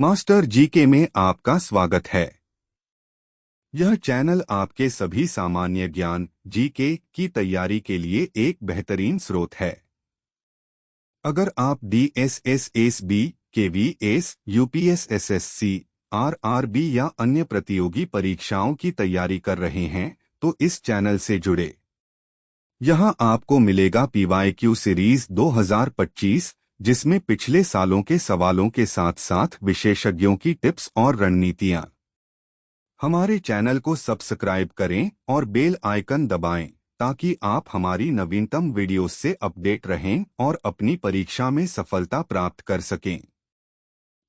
Master GK में आपका स्वागत है। यह चैनल आपके सभी सामान्य ज्ञान जीके की तैयारी के लिए एक बेहतरीन स्रोत है। अगर आप DSSSB, KVS, UPS SSC, RRB या अन्य प्रतियोगी परीक्षाओं की तैयारी कर रहे हैं तो इस चैनल से जुड़े। यहां आपको मिलेगा PYQ सीरीज 2025, जिसमें पिछले सालों के सवालों के साथ साथ विशेषज्ञों की टिप्स और रणनीतियां। हमारे चैनल को सब्सक्राइब करें और बेल आइकन दबाएं ताकि आप हमारी नवीनतम वीडियोस से अपडेट रहें और अपनी परीक्षा में सफलता प्राप्त कर सकें।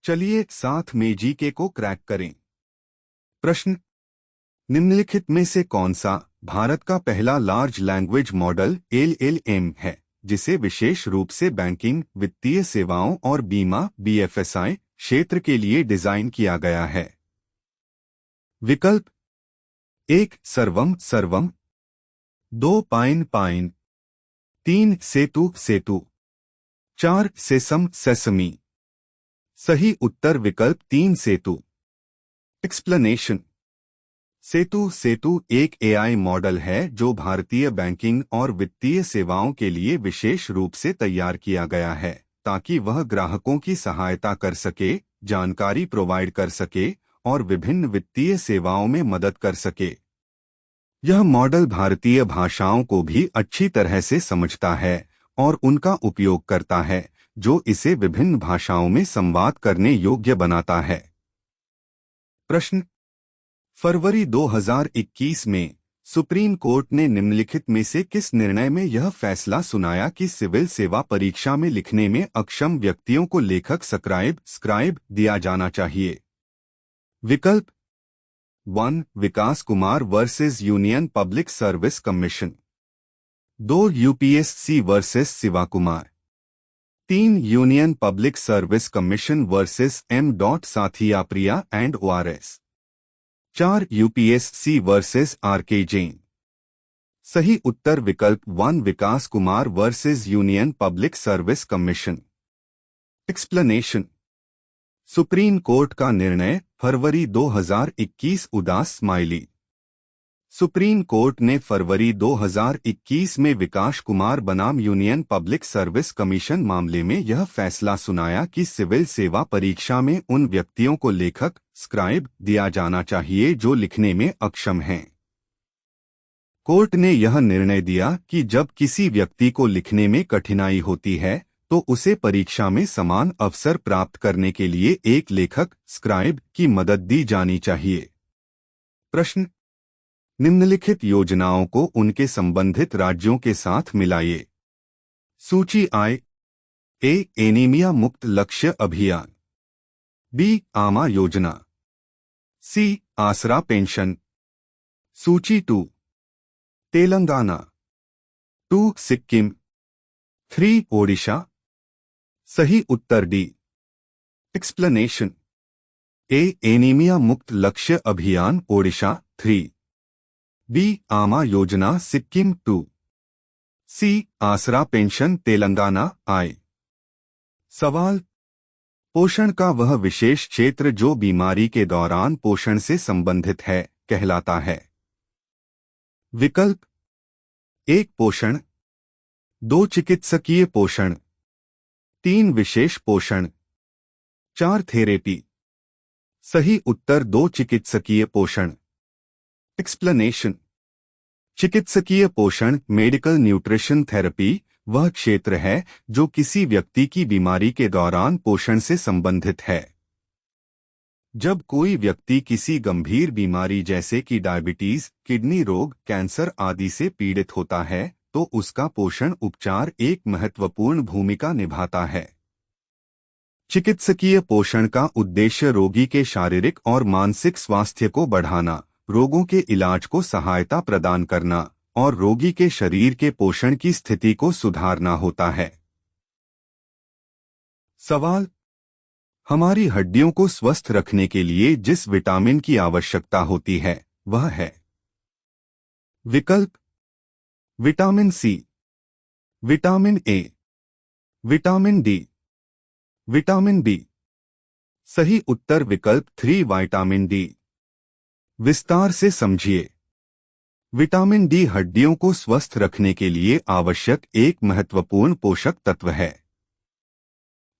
चलिए साथ में जीके को क्रैक करें। प्रश्न: निम्नलिखित में से कौन सा भारत का पहला लार्ज लैंग्वेज मॉडल LLM है जिसे विशेष रूप से बैंकिंग, वित्तीय सेवाओं और बीमा BFSI क्षेत्र के लिए डिजाइन किया गया है? विकल्प: 1 सर्वम सर्वम, 2 पाइन पाइन, 3 सेतु सेतु, 4 सेसम सेसमी। सही उत्तर विकल्प 3 सेतु। एक्सप्लेनेशन: सेतु सेतु एक AI मॉडल है जो भारतीय बैंकिंग और वित्तीय सेवाओं के लिए विशेष रूप से तैयार किया गया है ताकि वह ग्राहकों की सहायता कर सके, जानकारी प्रोवाइड कर सके और विभिन्न वित्तीय सेवाओं में मदद कर सके। यह मॉडल भारतीय भाषाओं को भी अच्छी तरह से समझता है और उनका उपयोग करता है, जो इसे विभिन्न भाषाओं में संवाद करने योग्य बनाता है। प्रश्न: फरवरी 2021 में सुप्रीम कोर्ट ने निम्नलिखित में से किस निर्णय में यह फैसला सुनाया कि सिविल सेवा परीक्षा में लिखने में अक्षम व्यक्तियों को लेखक स्क्राइब दिया जाना चाहिए? विकल्प: 1 Vikas Kumar versus Union Public Service Commission, 2 UPSC versus Shiva Kumar, 3 Union Public Service Commission versus M. Sathiya Priya and ORS, 4 UPSC versus RK Jain. सही उत्तर विकल्प 1 Vikas Kumar versus Union Public Service Commission. Explanation: Supreme Court का निर्णय फरवरी 2021 उदास स्माइली। सुप्रीम कोर्ट ने फरवरी 2021 में विकास कुमार बनाम यूनियन पब्लिक सर्विस कमीशन मामले में यह फैसला सुनाया कि सिविल सेवा परीक्षा में उन व्यक्तियों को लेखक स्क्राइब दिया जाना चाहिए जो लिखने में अक्षम हैं। कोर्ट ने यह निर्णय दिया कि जब किसी व्यक्ति को लिखने में कठिनाई होती है तो उसे परीक्षा में समान अवसर प्राप्त करने के लिए एक लेखक स्क्राइब की मदद दी जानी चाहिए। प्रश्न: निम्नलिखित योजनाओं को उनके संबंधित राज्यों के साथ मिलाइए। सूची आय: A एनीमिया मुक्त लक्ष्य अभियान, B आमा योजना, C आसरा पेंशन। सूची 2: तेलंगाना, 2 सिक्किम, 3 ओडिशा। सही उत्तर डी। एक्सप्लेनेशन: A एनीमिया मुक्त लक्ष्य अभियान ओडिशा 3, B आमा योजना सिक्किम 2, C आसरा पेंशन तेलंगाना I। सवाल: पोषण का वह विशेष क्षेत्र जो बीमारी के दौरान पोषण से संबंधित है कहलाता है? विकल्प: 1 पोषण, 2 चिकित्सकीय पोषण, 3 विशेष पोषण, 4 थेरेपी। सही उत्तर 2 चिकित्सकीय पोषण। एक्सप्लेनेशन: चिकित्सकीय पोषण मेडिकल न्यूट्रिशन थेरेपी वह क्षेत्र है जो किसी व्यक्ति की बीमारी के दौरान पोषण से संबंधित है। जब कोई व्यक्ति किसी गंभीर बीमारी जैसे कि डायबिटीज, किडनी रोग, कैंसर आदि से पीड़ित होता है तो उसका पोषण उपचार एक महत्वपूर्ण भूमिका निभाता है। चिकित्सकीय पोषण का उद्देश्य रोगी के शारीरिक और मानसिक स्वास्थ्य को बढ़ाना, रोगों के इलाज को सहायता प्रदान करना और रोगी के शरीर के पोषण की स्थिति को सुधारना होता है। सवाल: हमारी हड्डियों को स्वस्थ रखने के लिए जिस विटामिन की आवश्यकता होती है वह है? विकल्प: vitamin C, vitamin A, vitamin D, vitamin B। सही उत्तर विकल्प 3 विटामिन डी। विस्तार से समझिए। विटामिन डी हड्डियों को स्वस्थ रखने के लिए आवश्यक एक महत्वपूर्ण पोषक तत्व है।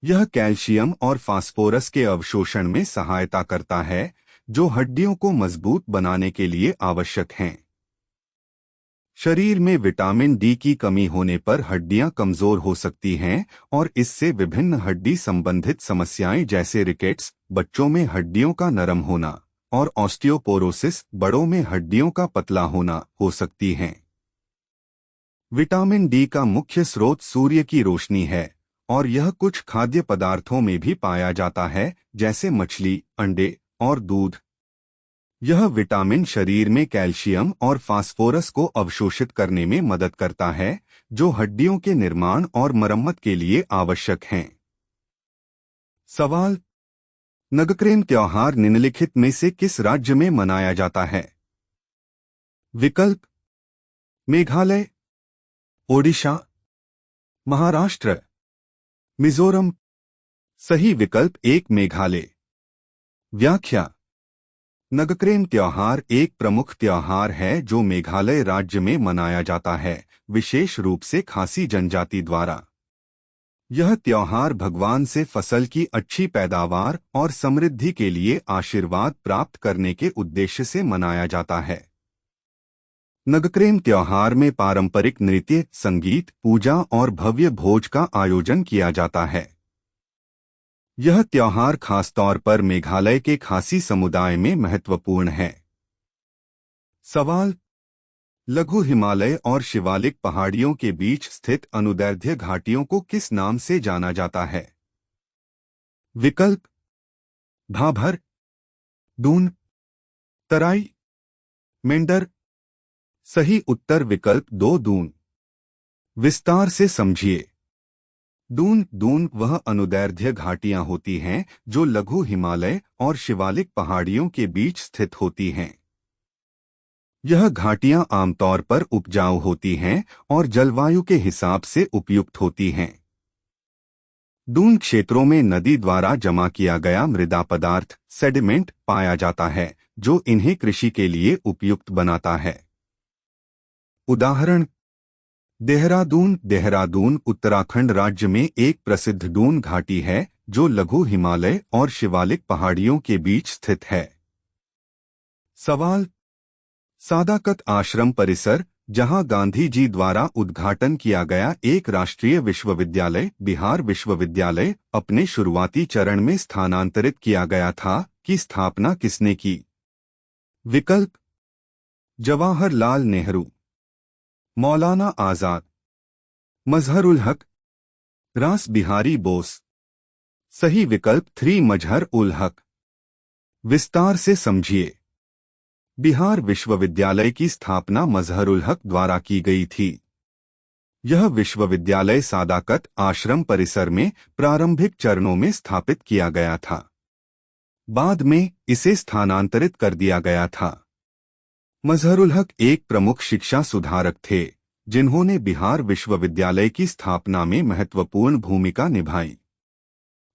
यह कैल्शियम और फास्फोरस के अवशोषण में सहायता करता है, जो हड्डियों को मजबूत बनाने के लिए आवश्यक हैं। शरीर में विटामिन डी की कमी होने पर हड्डियां कमजोर हो सकती हैं और इससे विभिन्न हड्डी संबंधित समस्याएं जैसे रिकेट्स, बच्चों में हड्डियों का नरम होना, और ऑस्टियोपोरोसिस, बड़ों में हड्डियों का पतला होना हो सकती हैं। विटामिन डी का मुख्य स्रोत सूर्य की रोशनी है और यह कुछ खाद्य पदार्थों में भी पाया जाता है, जैसे मछली, अंडे और दूध। यह विटामिन शरीर में कैल्शियम और फास्फोरस को अवशोषित करने में मदद करता है, जो हड्डियों के निर्माण और मरम्मत के लिए आवश्यक हैं। सवाल: नगक्रेम त्योहार निम्नलिखित में से किस राज्य में मनाया जाता है? विकल्प: मेघालय, ओडिशा, महाराष्ट्र, मिजोरम। सही विकल्प 1 मेघालय। व्याख्या: नगक्रेम त्योहार एक प्रमुख त्योहार है जो मेघालय राज्य में मनाया जाता है, विशेष रूप से खासी जनजाति द्वारा। यह त्योहार भगवान से फसल की अच्छी पैदावार और समृद्धि के लिए आशीर्वाद प्राप्त करने के उद्देश्य से मनाया जाता है। नगक्रेम त्योहार में पारंपरिक नृत्य, संगीत, पूजा और भव्य भोज का आयोजन किया जाता है। यह त्योहार खासतौर पर मेघालय के खासी समुदाय में महत्वपूर्ण है। सवाल: लघु हिमालय और शिवालिक पहाड़ियों के बीच स्थित अनुदैर्ध्य घाटियों को किस नाम से जाना जाता है? विकल्प: भाभर, दून, तराई, मेंढर। सही उत्तर विकल्प 2 दून। विस्तार से समझिए। दून वह अनुदैर्ध्य घाटियां होती हैं जो लघु हिमालय और शिवालिक पहाड़ियों के बीच स्थित होती हैं। यह घाटियां आमतौर पर उपजाऊ होती हैं और जलवायु के हिसाब से उपयुक्त होती हैं। दून क्षेत्रों में नदी द्वारा जमा किया गया मृदा पदार्थ, सेडिमेंट, पाया जाता है, जो इन्हें कृषि के लिए उपयुक्त बनाता है। उदाहरण: देहरादून उत्तराखंड राज्य में एक प्रसिद्ध दून घाटी है जो लघु हिमालय और शिवालिक पहाड़ियों के बीच स्थित है। सवाल: सादाकत आश्रम परिसर, जहां गांधी जी द्वारा उद्घाटन किया गया एक राष्ट्रीय विश्वविद्यालय, बिहार विश्वविद्यालय, अपने शुरुआती चरण में स्थानांतरित किया गया था, की स्थापना किसने की? विकल्प: जवाहरलाल नेहरू, मौलाना आजाद, मजहरुल हक, रास बिहारी बोस। सही विकल्प 3 मजहर उल हक। विस्तार से समझिए। बिहार विश्वविद्यालय की स्थापना मजहरुल हक द्वारा की गई थी। यह विश्वविद्यालय सादाकत आश्रम परिसर में प्रारंभिक चरणों में स्थापित किया गया था। बाद में इसे स्थानांतरित कर दिया गया था। मजहरुल हक एक प्रमुख शिक्षा सुधारक थे, जिन्होंने बिहार विश्वविद्यालय की स्थापना में महत्वपूर्ण भूमिका निभाई।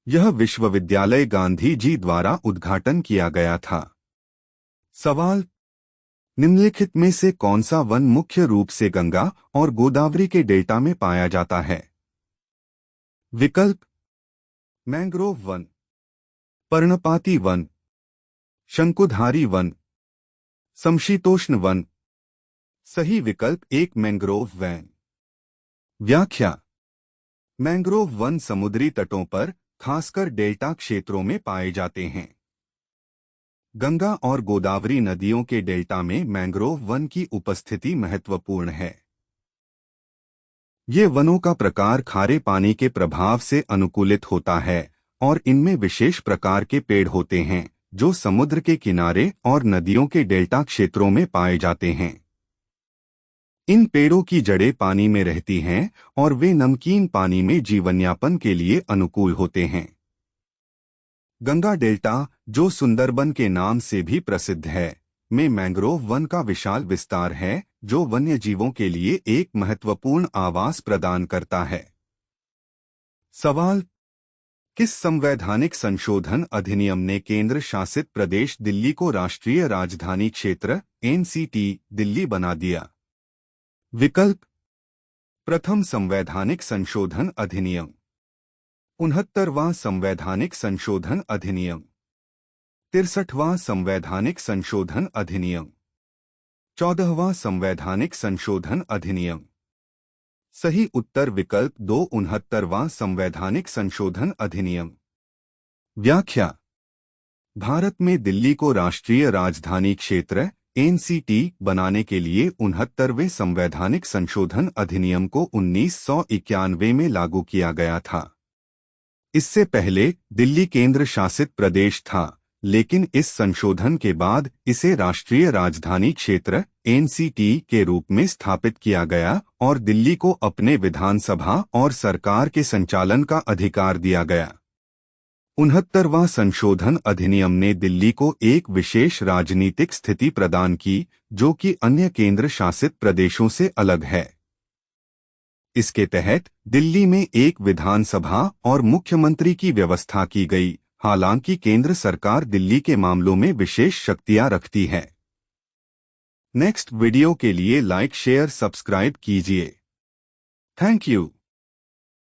यह विश्वविद्यालय गांधी जी द्वारा उद्घाटन किया गया था। सवाल: निम्नलिखित में से कौन सा वन मुख्य रूप से गंगा और गोदावरी के डेल्टा में पाया जाता है? विकल्प: मैंग्रोव वन, पर्णपाती वन, शंकुधारी वन, समशीतोष्ण वन। सही विकल्प 1 मैंग्रोव वन। व्याख्या: मैंग्रोव वन समुद्री तटों पर, खासकर डेल्टा क्षेत्रों में पाए जाते हैं। गंगा और गोदावरी नदियों के डेल्टा में मैंग्रोव वन की उपस्थिति महत्वपूर्ण है। ये वनों का प्रकार खारे पानी के प्रभाव से अनुकूलित होता है और इनमें विशेष प्रकार के पेड़ होते हैं जो समुद्र के किनारे और नदियों के डेल्टा क्षेत्रों में पाए जाते हैं। इन पेड़ों की जड़ें पानी में रहती हैं और वे नमकीन पानी में जीवनयापन के लिए अनुकूल होते हैं। गंगा डेल्टा, जो सुंदरबन के नाम से भी प्रसिद्ध है, में मैंग्रोव वन का विशाल विस्तार है जो वन्यजीवों के लिए एक महत्वपूर्ण आवास प्रदान करता है। सवाल: किस संवैधानिक संशोधन अधिनियम ने केंद्र शासित प्रदेश दिल्ली को राष्ट्रीय राजधानी क्षेत्र एनसीटी दिल्ली बना दिया? विकल्प: प्रथम संवैधानिक संशोधन अधिनियम, 69वां संवैधानिक संशोधन अधिनियम, 63वां संवैधानिक संशोधन अधिनियम, 14वां संवैधानिक संशोधन अधिनियम। सही उत्तर विकल्प 2, 69वां संवैधानिक संशोधन अधिनियम। व्याख्या: भारत में दिल्ली को राष्ट्रीय राजधानी क्षेत्र एनसीटी बनाने के लिए 69वें संवैधानिक संशोधन अधिनियम को 1991 में लागू किया गया था। इससे पहले दिल्ली केंद्र शासित प्रदेश था, लेकिन इस संशोधन के बाद इसे राष्ट्रीय राजधानी क्षेत्र एनसीटी के रूप में स्थापित किया गया और दिल्ली को अपने विधानसभा और सरकार के संचालन का अधिकार दिया गया। 69वां संशोधन अधिनियम ने दिल्ली को एक विशेष राजनीतिक स्थिति प्रदान की, जो कि अन्य केंद्र शासित प्रदेशों से अलग है। इसके तहत दिल्ली में एक विधानसभा और मुख्यमंत्री की व्यवस्था की गई, हालांकि केंद्र सरकार दिल्ली के मामलों में विशेष शक्तियां रखती है। नेक्स्ट वीडियो के लिए लाइक, शेयर, सब्सक्राइब कीजिए। Thank you.